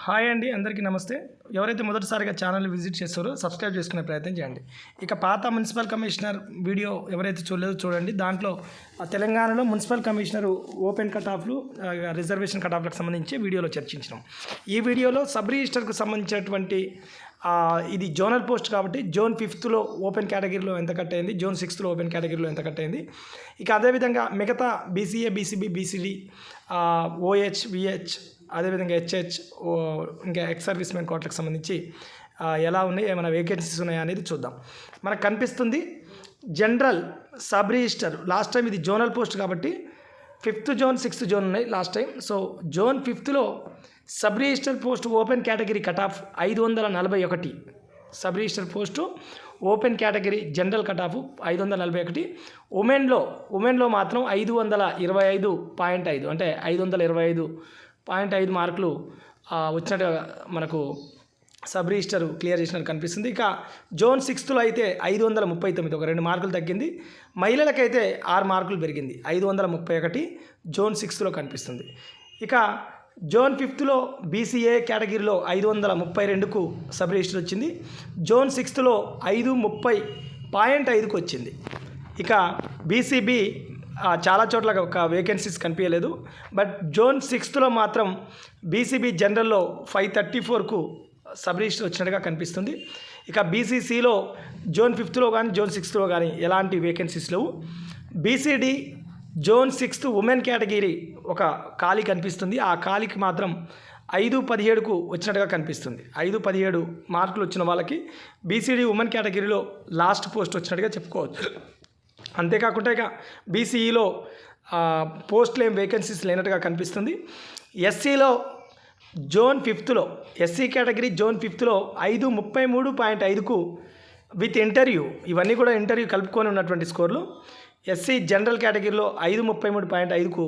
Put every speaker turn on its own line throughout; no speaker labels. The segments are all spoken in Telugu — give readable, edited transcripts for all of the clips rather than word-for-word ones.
హాయ్ అండి, అందరికీ నమస్తే. ఎవరైతే మొదటిసారిగా ఛానల్ విజిట్ చేస్తారో సబ్స్క్రైబ్ చేసుకునే ప్రయత్నం చేయండి. ఇక పాత మున్సిపల్ కమిషనర్ వీడియో ఎవరైతే చూడలేదో చూడండి. దాంట్లో తెలంగాణలో మున్సిపల్ కమిషనర్ ఓపెన్ కట్ ఆఫ్లు రిజర్వేషన్ కట్ ఆఫ్లకు సంబంధించి వీడియోలో చర్చించినాం. ఈ వీడియోలో సబ్ రిజిస్టర్కు సంబంధించినటువంటి ఇది జోనల్ పోస్ట్ కాబట్టి జోన్ 5లో ఓపెన్ కేటగిరీలో ఎంత కట్ అయింది, జోన్ 6లో ఓపెన్ కేటగిరీలో ఎంత కట్ అయింది, ఇక అదేవిధంగా మిగతా BCA, BCB, BCD, OH, VH, అదేవిధంగా హెచ్హెచ్, ఇంకా ఎక్స్ సర్వీస్ మెన్ కోట్లకు సంబంధించి ఎలా ఉన్నాయి, ఏమైనా వేకెన్సీస్ ఉన్నాయా అనేది చూద్దాం. మనకు కనిపిస్తుంది general sub registrar. Last time ఇది జోనల్ పోస్ట్ కాబట్టి 5th జోన్, 6th జోన్ ఉన్నాయి లాస్ట్ టైం. సో జోన్ 5లో sub registrar post open category cut off 541. Sub registrar post open category general cut off 541. ఉమెన్లో మాత్రం 525.5 అంటే 525.5 మార్కులు వచ్చినట్టు మనకు సబ్ రిజిస్టర్ క్లియర్ చేసినట్టు కనిపిస్తుంది. ఇక జోన్ 6లో అయితే 539, ఒక 2 మార్కులు తగ్గింది. మహిళలకైతే 6 మార్కులు పెరిగింది, 531 జోన్ 6లో కనిపిస్తుంది. ఇక జోన్ 5లో బీసీఏ కేటగిరీలో 532కు సబ్ రిజిస్టర్ వచ్చింది. జోన్ 6లో 530.5కు వచ్చింది. ఇక బీసీబీ చాలా చోట్ల ఒక వేకెన్సీస్ కనిపించలేదు. బట్ జోన్ 6లో మాత్రం బీసీబీ జనరల్లో 534కు సబ్ రిజిస్టర్ వచ్చినట్టుగా కనిపిస్తుంది. ఇక బీసీసీలో జోన్ 5లో కానీ జోన్ 6లో కానీ ఎలాంటి వేకెన్సీస్ లేవు. బీసీడీ జోన్ 6 ఉమెన్ కేటగిరీ ఒక ఖాళీ కనిపిస్తుంది. ఆ ఖాళీకి మాత్రం 517కు వచ్చినట్టుగా కనిపిస్తుంది. 517 మార్కులు వచ్చిన వాళ్ళకి బీసీడీ ఉమెన్ కేటగిరీలో లాస్ట్ పోస్ట్ వచ్చినట్టుగా చెప్పుకోవచ్చు. అంతేకాకుండా ఇక బీసీఈలో పోస్టులు ఏం వేకెన్సీస్ లేనట్టుగా కనిపిస్తుంది. ఎస్సీలో జోన్ 5లో ఎస్సీ కేటగిరీ జోన్ 5లో 533.5కు విత్ ఇంటర్వ్యూ, ఇవన్నీ కూడా ఇంటర్వ్యూ కలుపుకొని ఉన్నటువంటి స్కోర్లు. ఎస్సీ జనరల్ కేటగిరీలో 533.5కు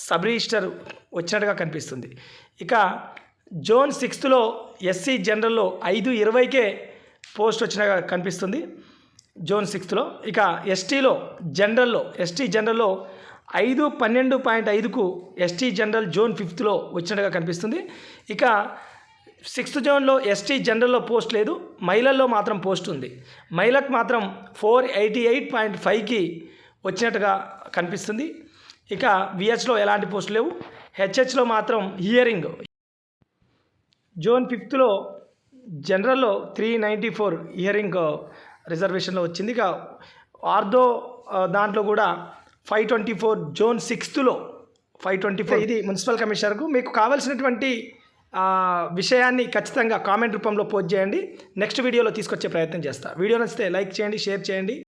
సబ్ రిజిస్టర్ వచ్చినట్టుగా కనిపిస్తుంది. ఇక జోన్ 6లో ఎస్సీ జనరల్లో 520కే పోస్ట్ వచ్చినట్టుగా కనిపిస్తుంది జోన్ 6లో. ఇక ఎస్టీ జనరల్లో 512.5కు ఎస్టీ జనరల్ జోన్ 5లో వచ్చినట్టుగా కనిపిస్తుంది. ఇక 6th జోన్లో ఎస్టీ జనరల్లో పోస్ట్ లేదు, మహిళల్లో మాత్రం పోస్ట్ ఉంది. మహిళకు మాత్రం 488.5కి వచ్చినట్టుగా కనిపిస్తుంది. ఇక విహెచ్లో ఎలాంటి పోస్టులు లేవు. హెచ్హెచ్లో మాత్రం హియరింగ్ జోన్ 5లో జనరల్లో 394 హియరింగ్ రిజర్వేషన్లో వచ్చింది. ఇక ఆర్థో దాంట్లో కూడా 524 జోన్ 6లో 524. ఇది మున్సిపల్ కమిషనర్కు. మీకు కావాల్సినటువంటి విషయాన్ని ఖచ్చితంగా కామెంట్ రూపంలో పోస్ట్ చేయండి. నెక్స్ట్ వీడియోలో తీసుకొచ్చే ప్రయత్నం చేస్తాను. వీడియో నచ్చితే లైక్ చేయండి, షేర్ చేయండి.